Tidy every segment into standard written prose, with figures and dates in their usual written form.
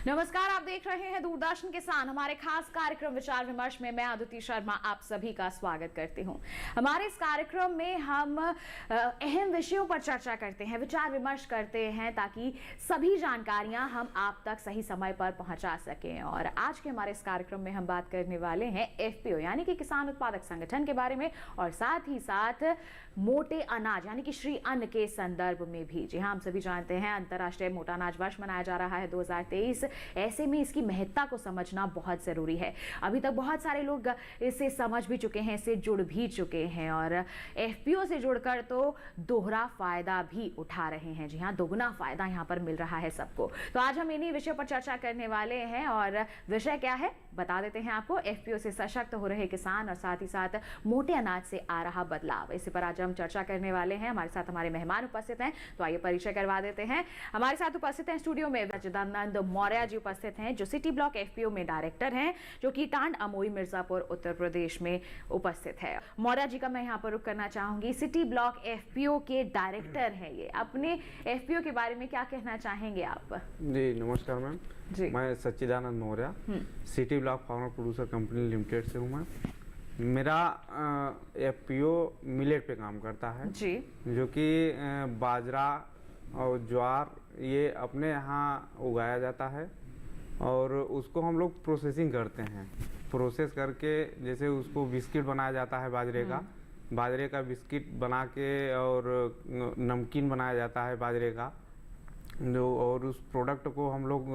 नमस्कार, आप देख रहे हैं दूरदर्शन किसान। हमारे खास कार्यक्रम विचार विमर्श में मैं अदिति शर्मा आप सभी का स्वागत करती हूं। हमारे इस कार्यक्रम में हम अहम विषयों पर चर्चा करते हैं, विचार विमर्श करते हैं, ताकि सभी जानकारियां हम आप तक सही समय पर पहुंचा सकें। और आज के हमारे इस कार्यक्रम में हम बात करने वाले हैं एफपीओ यानी कि किसान उत्पादक संगठन के बारे में, और साथ ही साथ मोटे अनाज यानी कि श्री अन्न के संदर्भ में भी। जी हाँ, हम सभी जानते हैं अंतर्राष्ट्रीय मोटा अनाज वर्ष मनाया जा रहा है 2023। ऐसे में इसकी महत्ता को समझना बहुत जरूरी है। अभी तक बहुत सारे लोग इसे समझ भी चुके हैं, इससे जुड़ भी चुके हैं, और एफपीओ से जुड़कर तो दोहरा फायदा भी उठा रहे हैं। जी हाँ, दोगुना फायदा यहाँ पर मिल रहा है सबको। तो आज हम इन्हीं विषयों पर चर्चा करने वाले हैं, और विषय क्या है बता देते हैं आपको। एफपीओ से सशक्त हो रहे किसान और साथ ही साथ मोटे अनाज से आ रहा बदलाव, इसी पर आज हम चर्चा करने वाले हैं। हमारे साथ हमारे मेहमान उपस्थित हैं, तो आइए परिचय करवा देते हैं। हमारे साथ उपस्थित हैं स्टूडियो में सच्चिदानंद मौर्य जी उपस्थित हैं, जो सिटी ब्लॉक एफपीओ में डायरेक्टर हैं, जो कि टांड अमोई मिर्जापुर उत्तर प्रदेश में उपस्थित है। मौर्य जी का मैं यहाँ पर रुख करना चाहूंगी। सिटी ब्लॉक एफपीओ के डायरेक्टर हैं ये, अपने एफपीओ के बारे में क्या कहना चाहेंगे आप? जी नमस्कार मैम जी, मैं Sachchidanand Maurya city block farmer producer company limited से हूँ। मैं मेरा एफपीओ मिलेट पे काम करता है जी, जो कि बाजरा और ज्वार ये अपने यहाँ उगाया जाता है, और उसको हम लोग प्रोसेसिंग करते हैं। प्रोसेस करके जैसे उसको बिस्किट बनाया जाता है बाजरे का बिस्किट बना के, और नमकीन बनाया जाता है बाजरे का जो, और उस प्रोडक्ट को हम लोग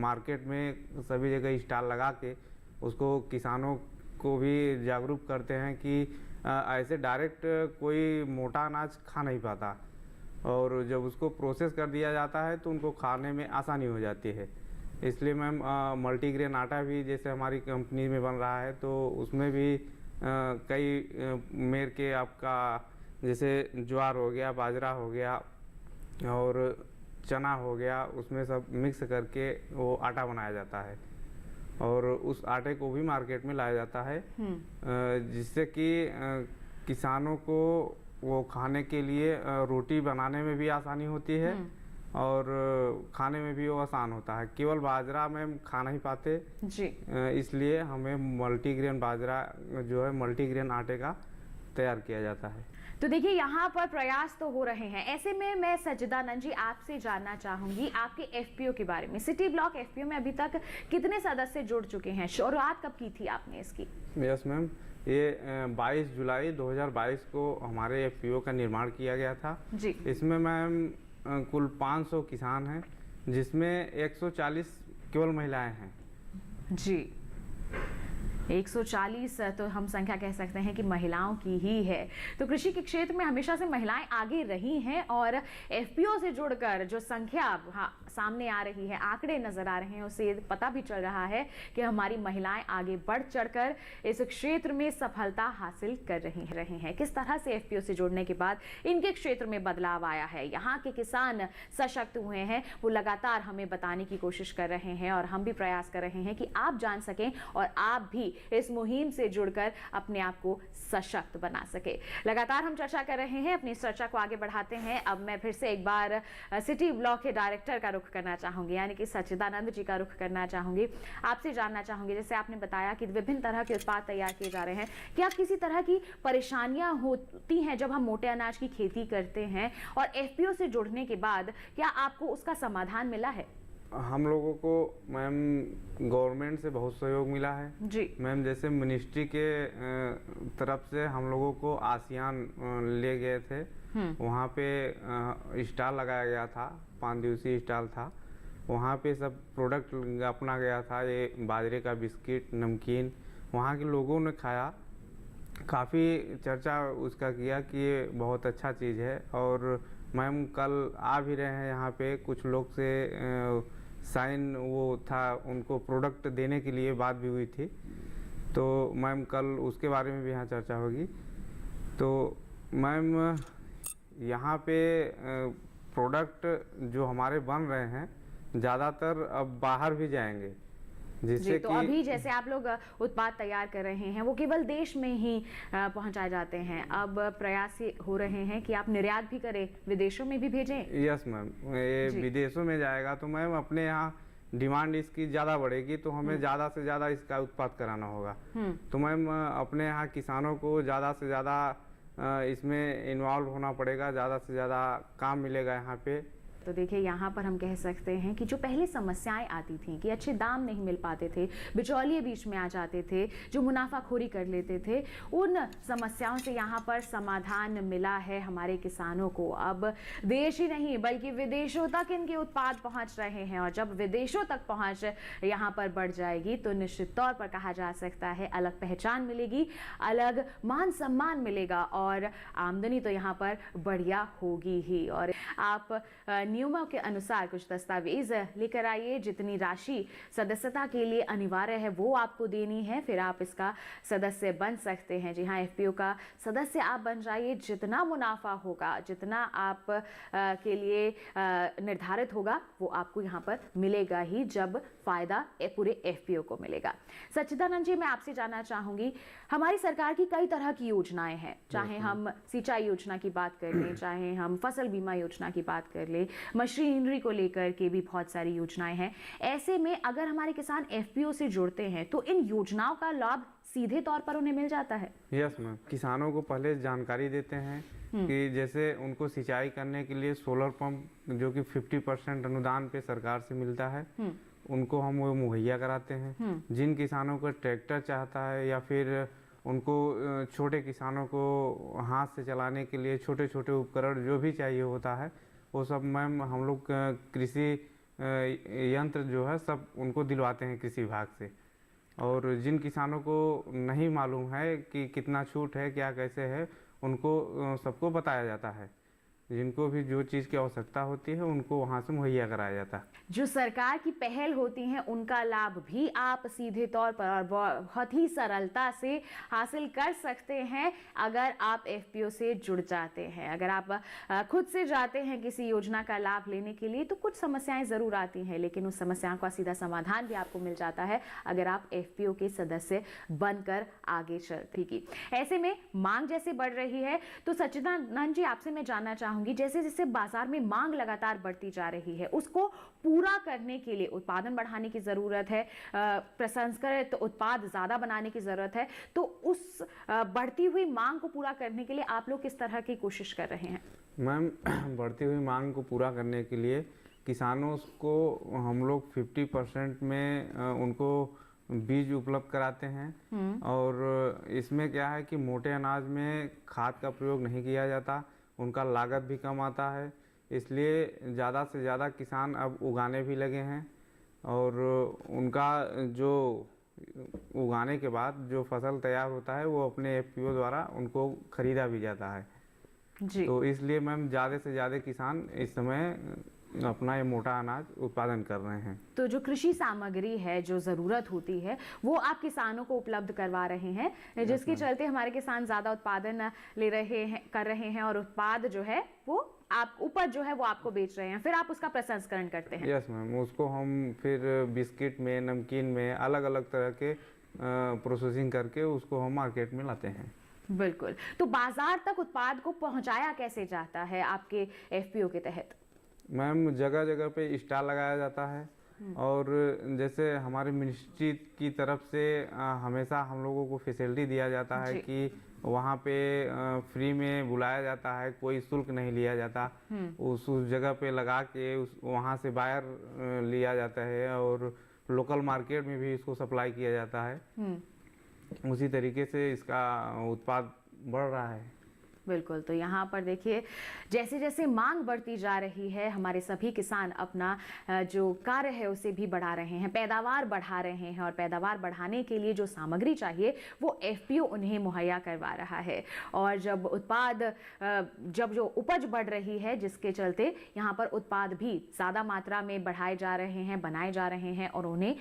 मार्केट में सभी जगह स्टॉल लगा के उसको किसानों को भी जागरूक करते हैं कि ऐसे डायरेक्ट कोई मोटा अनाज खा नहीं पाता, और जब उसको प्रोसेस कर दिया जाता है तो उनको खाने में आसानी हो जाती है। इसलिए मैम मल्टीग्रेन आटा भी जैसे हमारी कंपनी में बन रहा है, तो उसमें भी कई मेर के आपका जैसे ज्वार हो गया, बाजरा हो गया और चना हो गया, उसमें सब मिक्स करके वो आटा बनाया जाता है, और उस आटे को भी मार्केट में लाया जाता है, जिससे कि किसानों को वो खाने के लिए रोटी बनाने में भी आसानी होती है, और खाने में भी वो आसान होता है। केवल बाजरा में खा नहीं पाते जी, इसलिए हमें मल्टीग्रेन बाजरा जो है मल्टीग्रेन आटे का तैयार किया जाता है। तो देखिए, यहाँ पर प्रयास तो हो रहे हैं। ऐसे में मैं सच्चिदानंद जी आपसे जानना चाहूंगी आपके एफपीओ के बारे में। सिटी ब्लॉक एफपीओ में अभी तक कितने सदस्य जुड़ चुके हैं? शुरुआत कब की थी आपने इसकी? यस मैम, ये 22 जुलाई 2022 को हमारे एफपीओ का निर्माण किया गया था जी। इसमें मैम कुल 500 किसान हैं, जिसमें 140 केवल महिलाएं हैं जी। 140 तो हम संख्या कह सकते हैं कि महिलाओं की ही है। तो कृषि के क्षेत्र में हमेशा से महिलाएं आगे रही हैं, और एफपीओ से जुड़कर जो संख्या सामने आ रही है, आंकड़े नजर आ रहे हैं, उससे पता भी चल रहा है कि हमारी महिलाएं आगे बढ़ चढ़कर इस क्षेत्र में सफलता हासिल कर रही हैं। किस तरह से एफपीओ से जुड़ने के बाद इनके क्षेत्र में बदलाव आया है, यहाँ के किसान सशक्त हुए हैं, वो लगातार हमें बताने की कोशिश कर रहे हैं, और हम भी प्रयास कर रहे हैं कि आप जान सकें और आप भी इस मुहिम से जुड़कर अपने आप को सशक्त बना सके। लगातार हम चर्चा कर रहे हैं, अपनी इस चर्चा को आगे बढ़ाते हैं। अब मैं फिर से एक बार सिटी ब्लॉक के डायरेक्टर का रुख करना चाहूंगी, यानी कि सच्चिदानंद जी का रुख करना चाहूंगी। आपसे जानना चाहूंगी, जैसे आपने बताया कि विभिन्न तरह के उत्पाद तैयार किए जा रहे हैं, क्या किसी तरह की परेशानियां होती हैं जब हम मोटे अनाज की खेती करते हैं, और एफपीओ से जुड़ने के बाद क्या आपको उसका समाधान मिला है? हम लोगों को मैम गवर्नमेंट से बहुत सहयोग मिला है जी मैम। जैसे मिनिस्ट्री के तरफ से हम लोगों को आसियान ले गए थे, वहाँ पे स्टॉल लगाया गया था, 5 दिवसीय स्टॉल था। वहाँ पे सब प्रोडक्ट अपना गया था, ये बाजरे का बिस्किट, नमकीन। वहाँ के लोगों ने खाया, काफ़ी चर्चा उसका किया कि ये बहुत अच्छा चीज़ है। और मैम कल आ भी रहे हैं यहाँ पे, कुछ लोग से साइन वो था, उनको प्रोडक्ट देने के लिए बात भी हुई थी, तो मैम कल उसके बारे में भी यहाँ चर्चा होगी। तो मैम यहाँ पे प्रोडक्ट जो हमारे बन रहे हैं ज़्यादातर अब बाहर भी जाएंगे, जिससे तो अभी जैसे आप लोग उत्पाद तैयार कर रहे हैं वो केवल देश में ही पहुंचाए जाते हैं, अब प्रयास हो रहे हैं कि आप निर्यात भी करें, विदेशों में भी भेजें? यस मैम, ये विदेशों में जाएगा तो मैम अपने यहाँ डिमांड इसकी ज़्यादा बढ़ेगी तो हमें ज़्यादा से ज़्यादा इसका उत्पाद कराना होगा। तो मैम अपने यहाँ किसानों को ज़्यादा से ज़्यादा इसमें इन्वॉल्व होना पड़ेगा, ज़्यादा से ज़्यादा काम मिलेगा यहाँ पे। तो देखिए यहाँ पर हम कह सकते हैं कि जो पहले समस्याएं आती थी कि अच्छे दाम नहीं मिल पाते थे, बिचौलिए बीच में आ जाते थे, जो मुनाफाखोरी कर लेते थे, उन समस्याओं से यहाँ पर समाधान मिला है हमारे किसानों को। अब देश ही नहीं बल्कि विदेशों तक इनके उत्पाद पहुँच रहे हैं, और जब विदेशों तक पहुँच यहाँ पर बढ़ जाएगी तो निश्चित तौर पर कहा जा सकता है अलग पहचान मिलेगी, अलग मान सम्मान मिलेगा और आमदनी तो यहाँ पर बढ़िया होगी ही। और आप नियमों के अनुसार कुछ दस्तावेज लेकर आइए, जितनी राशि सदस्यता के लिए अनिवार्य है वो आपको देनी है, फिर आप इसका सदस्य बन सकते हैं। जी हाँ, एफपीओ का सदस्य आप बन जाइए, जितना मुनाफा होगा, जितना आप के लिए निर्धारित होगा वो आपको यहाँ पर मिलेगा ही, जब फायदा पूरे एफपीओ को मिलेगा। सच्चिदानंद जी, मैं आपसे जानना चाहूंगी, हमारी सरकार की कई तरह की योजनाएं हैं, चाहे हम सिंचाई योजना की बात कर लें, चाहे हम फसल बीमा योजना की बात कर लें, मशीनरी को लेकर के भी बहुत सारी योजनाएं हैं। ऐसे में अगर हमारे किसान एफपीओ से जुड़ते हैं तो इन योजनाओं का लाभ सीधे तौर पर उन्हें मिल जाता है? यस मैम, किसानों को पहले जानकारी देते हैं कि जैसे उनको सिंचाई करने के लिए सोलर पंप जो कि 50% अनुदान पे सरकार से मिलता है, उनको हम वो मुहैया कराते हैं। जिन किसानों को ट्रैक्टर चाहता है या फिर उनको छोटे किसानों को हाथ से चलाने के लिए छोटे छोटे उपकरण जो भी चाहिए होता है, वो सब मैम हम लोग कृषि यंत्र जो है सब उनको दिलवाते हैं कृषि विभाग से। और जिन किसानों को नहीं मालूम है कि कितना छूट है, क्या कैसे है, उनको सबको बताया जाता है। जिनको भी जो चीज़ की आवश्यकता होती है उनको वहाँ से मुहैया कराया जाता है। जो सरकार की पहल होती हैं उनका लाभ भी आप सीधे तौर पर और बहुत ही सरलता से हासिल कर सकते हैं अगर आप एफपीओ से जुड़ जाते हैं। अगर आप खुद से जाते हैं किसी योजना का लाभ लेने के लिए तो कुछ समस्याएं ज़रूर आती हैं, लेकिन उस समस्याओं का सीधा समाधान भी आपको मिल जाता है अगर आप एफपीओ के सदस्य बनकर आगे चलते हैं। ऐसे में मांग जैसे बढ़ रही है तो सच्चिदानंद जी, आपसे मैं जानना चाहूँगी, जैसे जैसे बाजार में मांग लगातार बढ़ती जा रही है, उसको पूरा करने के लिए उत्पादन बढ़ाने की जरूरत है, प्रसंस्कृत उत्पाद ज्यादा बनाने की जरूरत है, तो उस बढ़ती हुई मांग को पूरा करने के लिए आप लोग किस तरह की कोशिश कर रहे हैं? मैम, बढ़ती हुई मांग को पूरा करने के लिए किसानों को हम लोग 50% में उनको बीज उपलब्ध कराते हैं। और इसमें क्या है कि मोटे अनाज में खाद का प्रयोग नहीं किया जाता, उनका लागत भी कम आता है, इसलिए ज़्यादा से ज़्यादा किसान अब उगाने भी लगे हैं। और उनका जो उगाने के बाद जो फसल तैयार होता है वो अपने एफपीओ द्वारा उनको खरीदा भी जाता है जी। तो इसलिए मैम ज़्यादा से ज़्यादा किसान इस समय अपना ये मोटा अनाज उत्पादन कर रहे हैं। तो जो कृषि सामग्री है, जो ज़रूरत होती है, वो आप किसानों को उपलब्ध करवा रहे हैं, जिसके चलते हमारे किसान ज़्यादा उत्पादन कर रहे हैं और उत्पाद जो है वो आप उपज जो है वो आपको बेच रहे हैं, फिर आप उसका प्रसंस्करण करते हैं। यस मैम, उसको हम फिर बिस्किट में, नमकीन में अलग अलग तरह के प्रोसेसिंग करके उसको हम मार्केट में लाते हैं। बिल्कुल। तो बाजार तक उत्पाद को पहुंचाया कैसे जाता है आपके एफपीओ के तहत? मैम, जगह जगह पे स्टॉल लगाया जाता है और जैसे हमारे मिनिस्ट्री की तरफ से हमेशा हम लोगों को फैसिलिटी दिया जाता है कि वहाँ पे फ्री में बुलाया जाता है, कोई शुल्क नहीं लिया जाता। उस जगह पे लगा के वहाँ से बायर लिया जाता है और लोकल मार्केट में भी इसको सप्लाई किया जाता है। उसी तरीके से इसका उत्पाद बढ़ रहा है। बिल्कुल। तो यहाँ पर देखिए, जैसे जैसे मांग बढ़ती जा रही है, हमारे सभी किसान अपना जो कार्य है उसे भी बढ़ा रहे हैं, पैदावार बढ़ा रहे हैं, और पैदावार बढ़ाने के लिए जो सामग्री चाहिए वो एफपीओ उन्हें मुहैया करवा रहा है। और जब जो उपज बढ़ रही है, जिसके चलते यहाँ पर उत्पाद भी ज़्यादा मात्रा में बढ़ाए जा रहे हैं, बनाए जा रहे हैं और उन्हें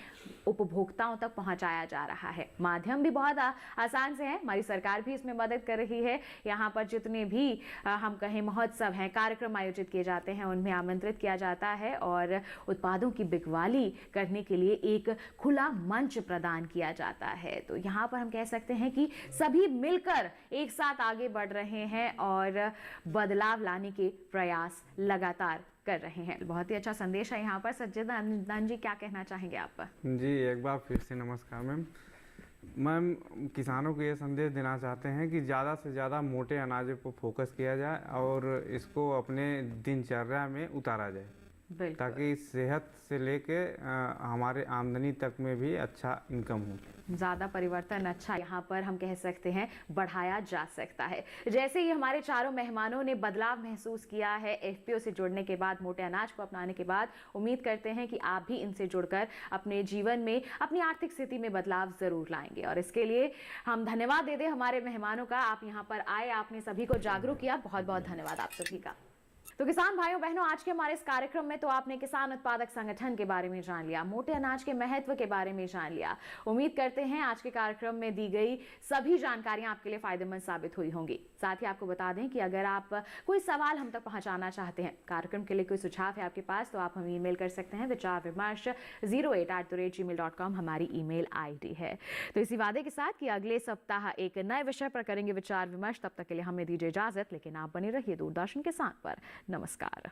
उपभोक्ताओं तक पहुँचाया जा रहा है। माध्यम भी बहुत आसान से है, हमारी सरकार भी इसमें मदद कर रही है। यहाँ पर जितने भी हम कहें महोत्सव हैं, कार्यक्रम आयोजित किए जाते हैं, उनमें आमंत्रित किया जाता है और उत्पादों की बिकवाली करने के लिए एक खुला मंच प्रदान किया जाता है। तो यहाँ पर हम कह सकते हैं कि सभी मिलकर एक साथ आगे बढ़ रहे हैं और बदलाव लाने के प्रयास लगातार कर रहे हैं। बहुत ही अच्छा संदेश है यहाँ पर। सच्चिदानंद जी, क्या कहना चाहेंगे आप? जी, एक बार फिर से नमस्कार मैम। मैम, किसानों को ये संदेश देना चाहते हैं कि ज़्यादा से ज़्यादा मोटे अनाजों पर फोकस किया जाए और इसको अपने दिनचर्या में उतारा जाए, ताकि सेहत से लेके हमारे आमदनी तक में भी अच्छा इनकम हो। ज़्यादा परिवर्तन अच्छा यहाँ पर हम कह सकते हैं बढ़ाया जा सकता है। जैसे ही हमारे चारों मेहमानों ने बदलाव महसूस किया है एफपीओ से जुड़ने के बाद, मोटे अनाज को अपनाने के बाद, उम्मीद करते हैं कि आप भी इनसे जुड़कर अपने जीवन में अपनी आर्थिक स्थिति में बदलाव जरूर लाएंगे। और इसके लिए हम धन्यवाद दे दें हमारे मेहमानों का। आप यहाँ पर आए, आपने सभी को जागरूक किया, बहुत बहुत धन्यवाद आप सभी का। तो किसान भाइयों बहनों, आज के हमारे इस कार्यक्रम में तो आपने किसान उत्पादक संगठन के बारे में जान लिया, मोटे अनाज के महत्व के बारे में जान लिया। उम्मीद करते हैं आज के कार्यक्रम में दी गई सभी जानकारियां आपके लिए फायदेमंद साबित हुई होंगी। साथ ही आपको बता दें कि अगर आप कोई सवाल हम तक पहुंचाना चाहते हैं, कार्यक्रम के लिए कोई सुझाव है आपके पास, तो आप हमें ईमेल कर सकते हैं। vicharvimarsh08@gmail.com हमारी ईमेल ID है। तो इसी वादे के साथ कि अगले सप्ताह एक नए विषय पर करेंगे विचार विमर्श। तब तक के लिए हमें दीजिए इजाजत, लेकिन आप बने रहिए दूरदर्शन किसान पर। नमस्कार।